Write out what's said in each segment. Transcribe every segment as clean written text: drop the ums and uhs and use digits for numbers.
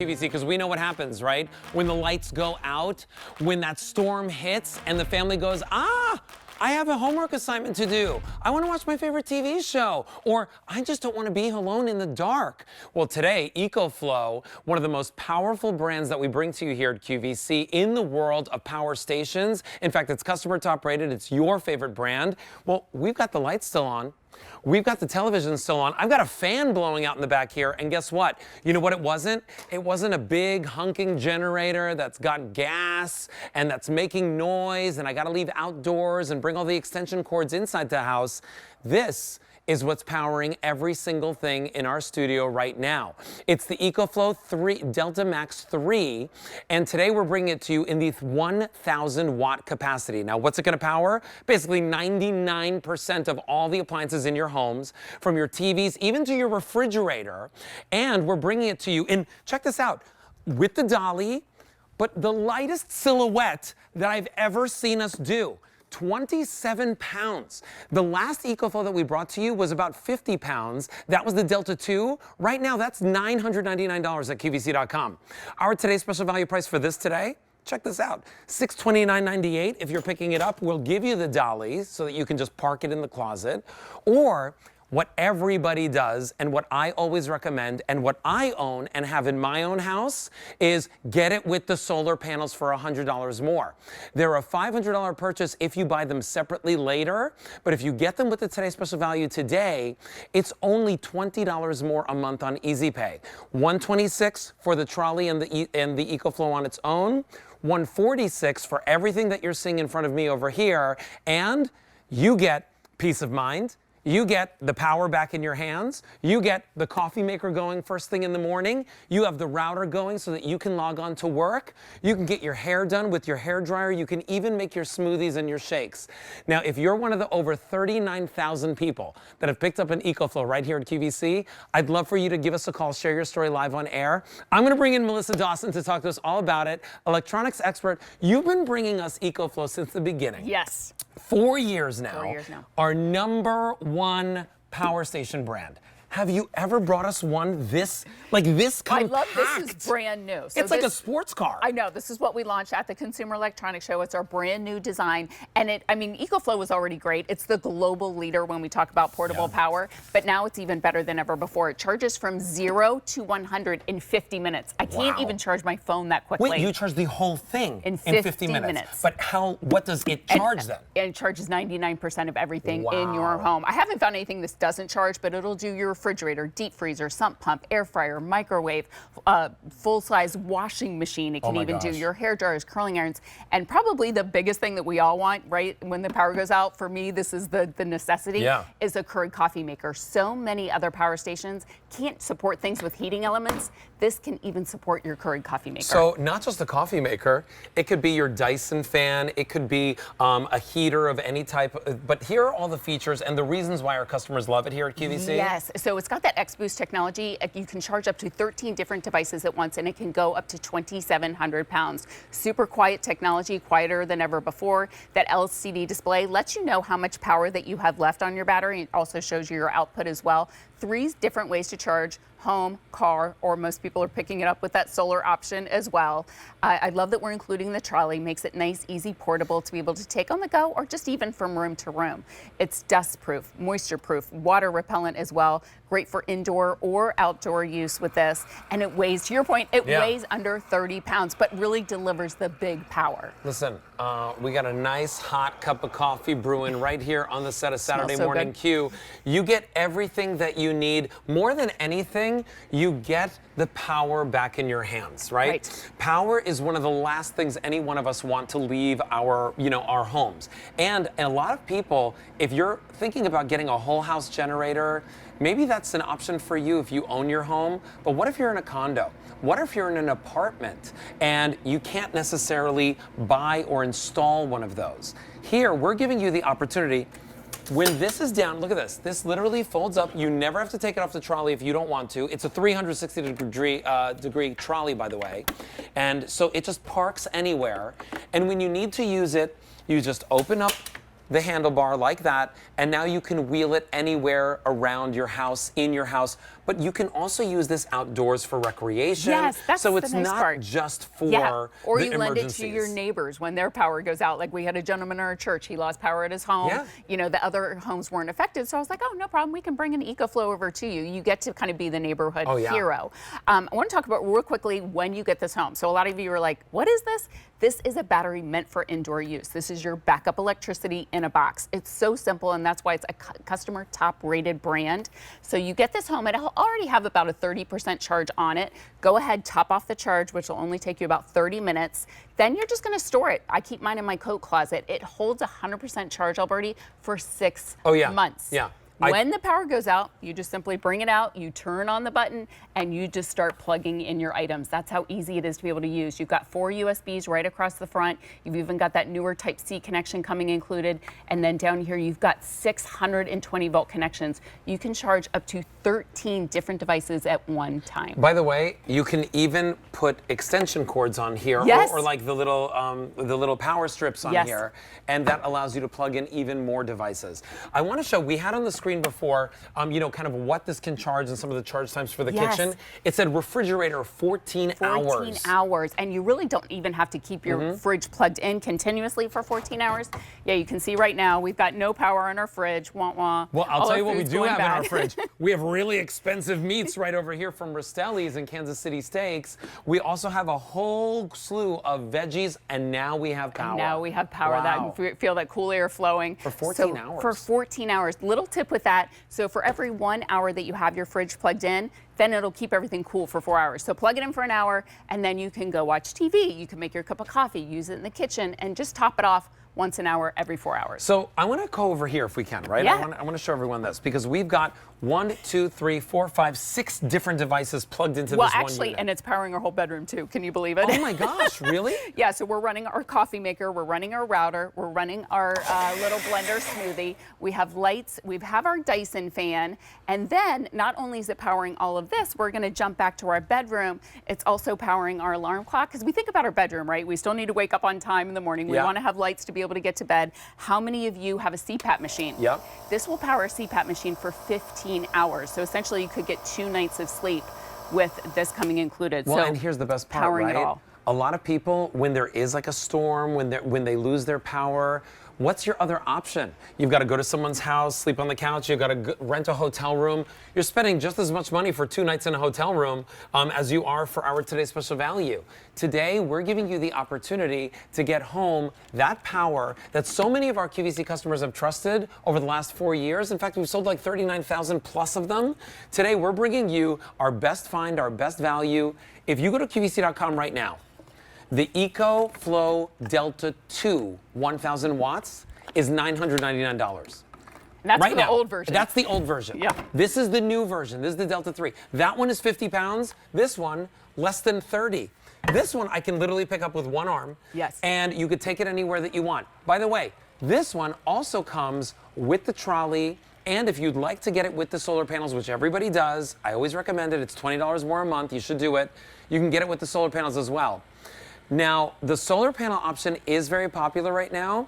QVC, because we know what happens, right? When the lights go out, when that storm hits and the family goes, I have a homework assignment to do. I want to watch my favorite TV show. Or I just don't want to be alone in the dark. Well, today, Ecoflow, one of the most powerful brands that we bring to you here at QVC in the world of power stations. In fact, it's customer top rated. It's your favorite brand. Well, we've got the lights still on. We've got the television still on. I've got a fan blowing out in the back here, and guess what? You know what it wasn't? It wasn't a big hunking generator that's got gas and that's making noise, and I gotta leave outdoors and bring all the extension cords inside the house. This is what's powering every single thing in our studio right now. It's the Ecoflow 3 Delta Max 3, and today we're bringing it to you in the 1,000 watt capacity. Now, what's it gonna power? Basically 99% of all the appliances in your homes, from your TVs even to your refrigerator, and we're bringing it to you in, check this out, with the dolly, but the lightest silhouette that I've ever seen us do. 27 pounds. The last Ecoflow that we brought to you was about 50 pounds. That was the Delta 2. Right now, that's $999 at QVC.com. Our today's special value price for this today, check this out, $629.98. If you're picking it up, we'll give you the dolly so that you can just park it in the closet. Or what everybody does, and what I always recommend, and what I own and have in my own house, is get it with the solar panels for $100 more. They're a $500 purchase if you buy them separately later, but if you get them with the Today Special Value today, it's only $20 more a month on Easy Pay. $126 for the Trolley and the Ecoflow on its own, $146 for everything that you're seeing in front of me over here, and you get peace of mind. You get the power back in your hands. You get the coffee maker going first thing in the morning. You have the router going so that you can log on to work. You can get your hair done with your hair dryer. You can even make your smoothies and your shakes. Now, if you're one of the over 39,000 people that have picked up an Ecoflow right here at QVC, I'd love for you to give us a call, share your story live on air. I'm going to bring in Melissa Dawson to talk to us all about it. Electronics expert. You've been bringing us Ecoflow since the beginning. Yes. 4 years now. 4 years now. Our #1 power station brand. Have you ever brought us one this compact? I love this is brand new. So it's like a sports car. I know. This is what we launched at the Consumer Electronics Show. It's our brand new design. And Ecoflow was already great. It's the global leader when we talk about portable power. But now it's even better than ever before. It charges from 0 to 100 in 50 minutes. I can't even charge my phone that quickly. Wait, you charge the whole thing in 50 minutes. But what does it charge then? And it charges 99% of everything in your home. I haven't found anything this doesn't charge, but it'll do your refrigerator, deep freezer, sump pump, air fryer, microwave, full-size washing machine. It can even do your hair dryers, curling irons, and probably the biggest thing that we all want, right, when the power goes out, for me, this is the necessity, is a Keurig coffee maker. So many other power stations can't support things with heating elements. This can even support your Keurig coffee maker. So not just a coffee maker, it could be your Dyson fan, it could be a heater of any type, but here are all the features and the reasons why our customers love it here at QVC. Yes, so it's got that X-Boost technology. You can charge up to 13 different devices at once, and it can go up to 2,700 pounds. Super quiet technology, quieter than ever before. That LCD display lets you know how much power that you have left on your battery. It also shows you your output as well. 3 different ways to charge: home, car, or most people are picking it up with that solar option as well. I love that we're including the trolley. Makes it nice, easy, portable to be able to take on the go, or just even from room to room. It's dust proof, moisture proof, water repellent as well. Great for indoor or outdoor use with this. And it weighs, to your point, it weighs under 30 pounds, but really delivers the big power. Listen, we got a nice hot cup of coffee brewing right here on the set of Saturday Morning Q. You get everything that you need. More than anything, you get the power back in your hands, right? Power is one of the last things any one of us want to leave our homes. And a lot of people, if you're thinking about getting a whole house generator, maybe that's an option for you if you own your home. But what if you're in a condo? What if you're in an apartment and you can't necessarily buy or install one of those? Here, we're giving you the opportunity. When this is down, look at this. This literally folds up. You never have to take it off the trolley if you don't want to. It's a 360-degree trolley, by the way. And so it just parks anywhere. And when you need to use it, you just open up the handlebar like that, and now you can wheel it anywhere around your house, in your house. But but you can also use this outdoors for recreation. Yes, that's so the it's nice not part. just for Or the you lend it to emergencies. your neighbors when their power goes out. Like we had a gentleman in our church, he lost power at his home. Yeah. You know, the other homes weren't affected. So I was like, oh, no problem. We can bring an Ecoflow over to you. You get to kind of be the neighborhood hero. I want to talk about real quickly when you get this home. So a lot of you are like, what is this? This is a battery meant for indoor use. This is your backup electricity in a box. It's so simple, and that's why it's a customer top rated brand. So you get this home, it'll already have about a 30% charge on it. Go ahead, top off the charge, which will only take you about 30 minutes. Then you're just gonna store it. I keep mine in my coat closet. It holds 100% charge, Alberti, for 6 months. Yeah. When the power goes out, you just simply bring it out, you turn on the button, and you just start plugging in your items. That's how easy it is to be able to use. You've got 4 USBs right across the front. You've even got that newer Type-C connection coming included. And then down here, you've got 620 volt connections. You can charge up to 13 different devices at one time. By the way, you can even put extension cords on here, or like the little power strips on here, and that allows you to plug in even more devices. I want to show, we had on the screen before, you know, kind of what this can charge and some of the charge times for the kitchen. It said refrigerator 14 hours. 14 hours, and you really don't even have to keep your fridge plugged in continuously for 14 hours. Yeah, you can see right now we've got no power in our fridge. Wah wah. Well, I'll tell you what we do have in our fridge. We have really expensive meats right over here from Rastelli's and Kansas City Steaks. We also have a whole slew of veggies, and now we have power. Now we have power. Wow. That feel that cool air flowing for 14 hours. For 14 hours. Little tip with that. So for every 1 hour that you have your fridge plugged in, then it'll keep everything cool for 4 hours. So plug it in for an hour, and then you can go watch TV. You can make your cup of coffee, use it in the kitchen, and just top it off once an hour every 4 hours. So I want to go over here if we can, right? Yeah. I want to show everyone this because we've got 1, 2, 3, 4, 5, 6 different devices plugged into this one actually, unit. and it's powering our whole bedroom too. Can you believe it? Oh my gosh, really? Yeah, so we're running our coffee maker, we're running our router, we're running our little blender smoothie. We have lights, we have our Dyson fan, and then not only is it powering all of this, we're gonna jump back to our bedroom. It's also powering our alarm clock, because we think about our bedroom, right? We still need to wake up on time in the morning. We wanna have lights to be able to get to bed. How many of you have a CPAP machine? Yep. This will power a CPAP machine for 15 hours. So essentially you could get 2 nights of sleep with this coming included. Well, so and here's the best part, powering right? it all. A lot of people, when there is like a storm, when they lose their power, what's your other option? You've got to go to someone's house, sleep on the couch, you've got to rent a hotel room. You're spending just as much money for 2 nights in a hotel room as you are for our Today's Special Value. Today, we're giving you the opportunity to get home that power that so many of our QVC customers have trusted over the last 4 years. In fact, we've sold like 39,000 plus of them. Today, we're bringing you our best find, our best value. If you go to QVC.com right now, the Ecoflow Delta 2 1,000 watts is $999. That's right for the now. old version. That's the old version. Yeah. This is the new version. This is the Delta 3. That one is 50 pounds. This one, less than 30. This one I can literally pick up with one arm. Yes. And you could take it anywhere that you want. By the way, this one also comes with the trolley. And if you'd like to get it with the solar panels, which everybody does, I always recommend it. It's $20 more a month. You should do it. You can get it with the solar panels as well. Now, the solar panel option is very popular right now.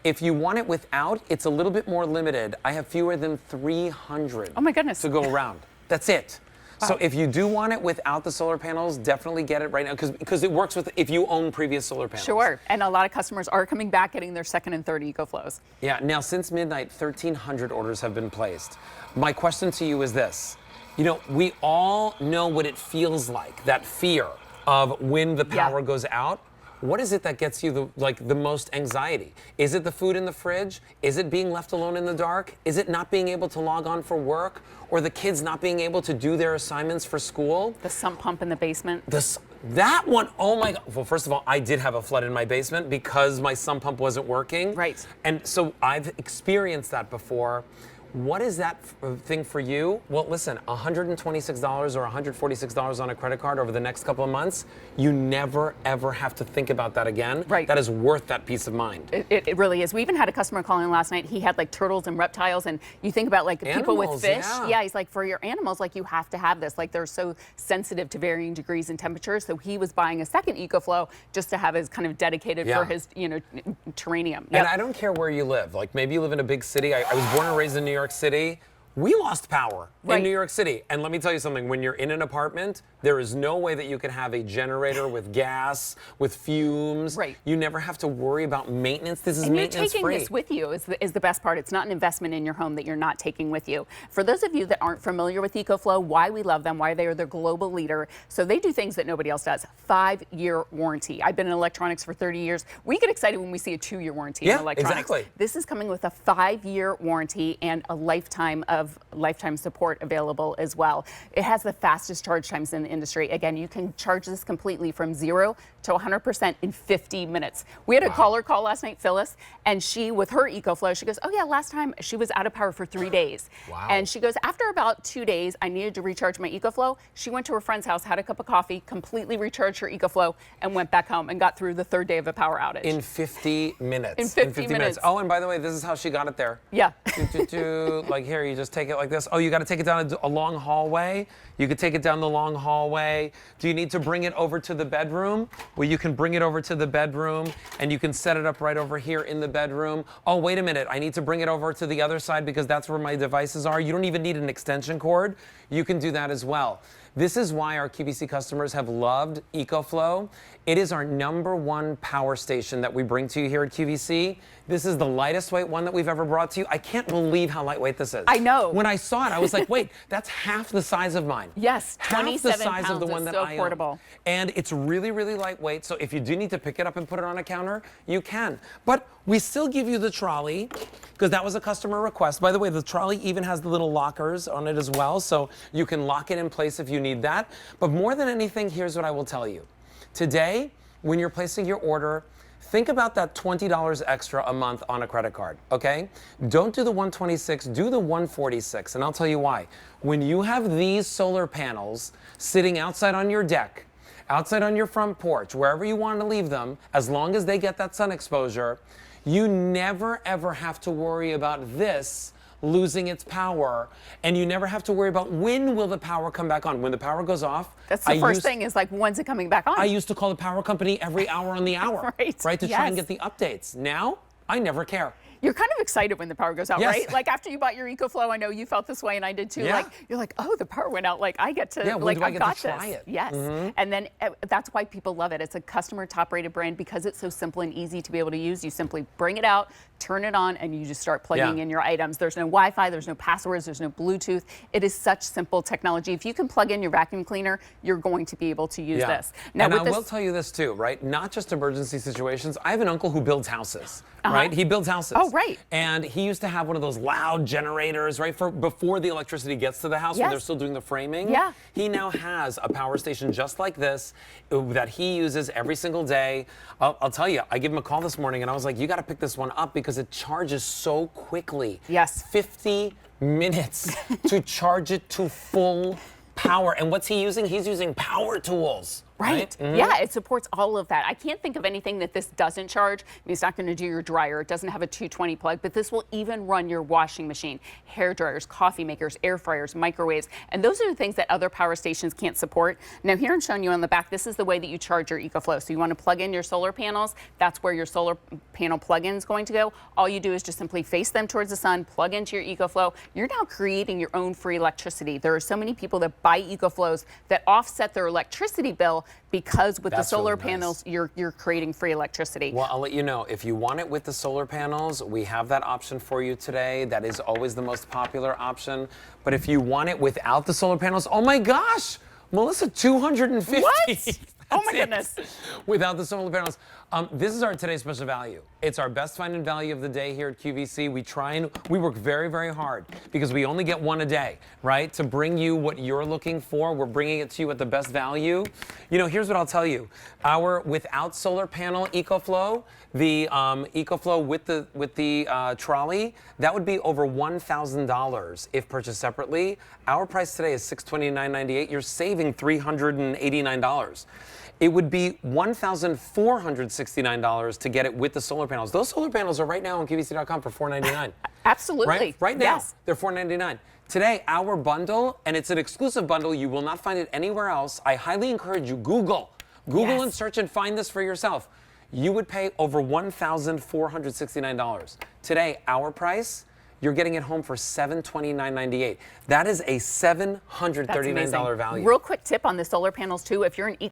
If you want it without, it's a little bit more limited. I have fewer than 300 oh my goodness. to go around. That's it. Wow. So if you do want it without the solar panels, definitely get it right now because it works with if you own previous solar panels. Sure, and a lot of customers are coming back getting their second and third Ecoflows. Yeah, now since midnight, 1,300 orders have been placed. My question to you is this. You know, we all know what it feels like, that fear of when the power goes out. What is it that gets you the most anxiety? Is it the food in the fridge? Is it being left alone in the dark? Is it not being able to log on for work? Or the kids not being able to do their assignments for school? The sump pump in the basement. That one, oh my God. Well, first of all, I did have a flood in my basement because my sump pump wasn't working. Right. And so I've experienced that before. What is that thing for you? Well, listen, $126 or $146 on a credit card over the next couple of months, you never, ever have to think about that again. Right. That is worth that peace of mind. It really is. We even had a customer calling last night. He had like turtles and reptiles, and you think about like people with Animals, fish. yeah. He's like, for your animals, like you have to have this. Like they're so sensitive to varying degrees and temperatures. So he was buying a second Ecoflow just to have his kind of dedicated for his, terrarium. And I don't care where you live. Like maybe you live in a big city. I was born and raised in New York City. we lost power in Right. New York City. And let me tell you something, when you're in an apartment, there is no way that you can have a generator with gas, with fumes. Right. You never have to worry about maintenance. This is And you're maintenance taking free. this with you is the best part. It's not an investment in your home that you're not taking with you. For those of you that aren't familiar with Ecoflow, why we love them, why they are the global leader. So they do things that nobody else does. 5-year warranty. I've been in electronics for 30 years. We get excited when we see a 2-year warranty in Yeah, electronics. exactly. This is coming with a 5-year warranty and a lifetime support available as well. It has the fastest charge times in the industry. Again, you can charge this completely from 0 to 100% in 50 minutes. We had a caller call last night, Phyllis, and she, with her Ecoflow, she goes, oh yeah, last time she was out of power for 3 days. Wow. And she goes, after about 2 days, I needed to recharge my Ecoflow. She went to her friend's house, had a cup of coffee, completely recharged her Ecoflow, and went back home and got through the 3rd day of a power outage. In 50 minutes. In 50 minutes. Oh, and by the way, this is how she got it there. Yeah. Like here, you just take it like this. Oh, you got to take it down a long hallway. You could take it down the long hallway. Do you need to bring it over to the bedroom? Well, you can bring it over to the bedroom and you can set it up right over here in the bedroom. Oh, wait a minute. I need to bring it over to the other side because that's where my devices are. You don't even need an extension cord. You can do that as well. This is why our QVC customers have loved Ecoflow. It is our #1 power station that we bring to you here at QVC. This is the lightest weight one that we've ever brought to you. I can't believe how lightweight this is. I know. When I saw it, I was like, wait, that's half the size of mine. Yes, half 27 the size of the pounds. one It's that so I portable. own. And it's really, really lightweight. So if you do need to pick it up and put it on a counter, you can. But we still give you the trolley because that was a customer request. By the way, the trolley even has the little lockers on it as well. So you can lock it in place if you need that. But more than anything, here's what I will tell you. Today, when you're placing your order, think about that $20 extra a month on a credit card, okay? Don't do the $126, do the $146, and I'll tell you why. When you have these solar panels sitting outside on your deck, outside on your front porch, wherever you want to leave them, as long as they get that sun exposure, you never ever have to worry about this losing its power, and you never have to worry about when will the power come back on. When the power goes off, That's the first thing is like, when's it coming back on? I used to call the power company every hour on the hour, Right, to try and yes. get the updates. Now, I never care. You're kind of excited when the power goes out, Yes. right? Like after you bought your Ecoflow, I know you felt this way and I did too. Yeah. Like you're like, oh, the power went out. Like I get to, Yeah, when like do I I've get got to try this. it? Yes. And then that's why people love it. It's a customer top-rated brand because it's so simple and easy to be able to use. You simply bring it out, turn it on, and you just start plugging in your items. There's no Wi-Fi, there's no passwords, there's no Bluetooth. It is such simple technology. If you can plug in your vacuum cleaner, you're going to be able to use this. Now, and with I this, will tell you this too, right? Not just emergency situations. I have an uncle who builds houses, right? He builds houses. Oh, right. And he used to have one of those loud generators, right? For before the electricity gets to the house, when Yes. they're still doing the framing. Yeah. He now has a power station just like this that he uses every single day. I'll tell you, I gave him a call this morning and I was like, you got to pick this one up because it charges so quickly. Yes. 50 minutes to charge it to full power. And what's he using? He's using power tools. Right. Yeah, it supports all of that. I can't think of anything that this doesn't charge. I mean, it's not going to do your dryer. It doesn't have a 220 plug, but this will even run your washing machine, hair dryers, coffee makers, air fryers, microwaves. And those are the things that other power stations can't support. Now, here I'm showing you on the back, this is the way that you charge your Ecoflow. So you want to plug in your solar panels. That's where your solar panel plug-in is going to go. All you do is just simply face them towards the sun, plug into your Ecoflow. You're now creating your own free electricity. There are so many people that buy Ecoflows that offset their electricity bill because with the That's solar really nice. panels, you're creating free electricity. Well, I'll let you know, if you want it with the solar panels, we have that option for you today. That is always the most popular option. But if you want it without the solar panels, oh my gosh, Melissa, 250. What? Oh my That's it. goodness. Without the solar panels. This is our today's special value. It's our best find and value of the day here at QVC. We work very, very hard because we only get one a day, right? To bring you what you're looking for. We're bringing it to you at the best value. You know, here's what I'll tell you. Our without solar panel Ecoflow, the Ecoflow with the trolley, that would be over $1,000 if purchased separately. Our price today is $629.98. You're saving $389. It would be $1,469 to get it with the solar panels. Those solar panels are right now on QVC.com for $499. Absolutely. Right now, Yes. they're $499. Today, our bundle, and it's an exclusive bundle. You will not find it anywhere else. I highly encourage you, Google Yes. and search and find this for yourself. You would pay over $1,469. Today, our price, you're getting it home for $729.98. That is a $739 value. Real quick tip on the solar panels too. If you're an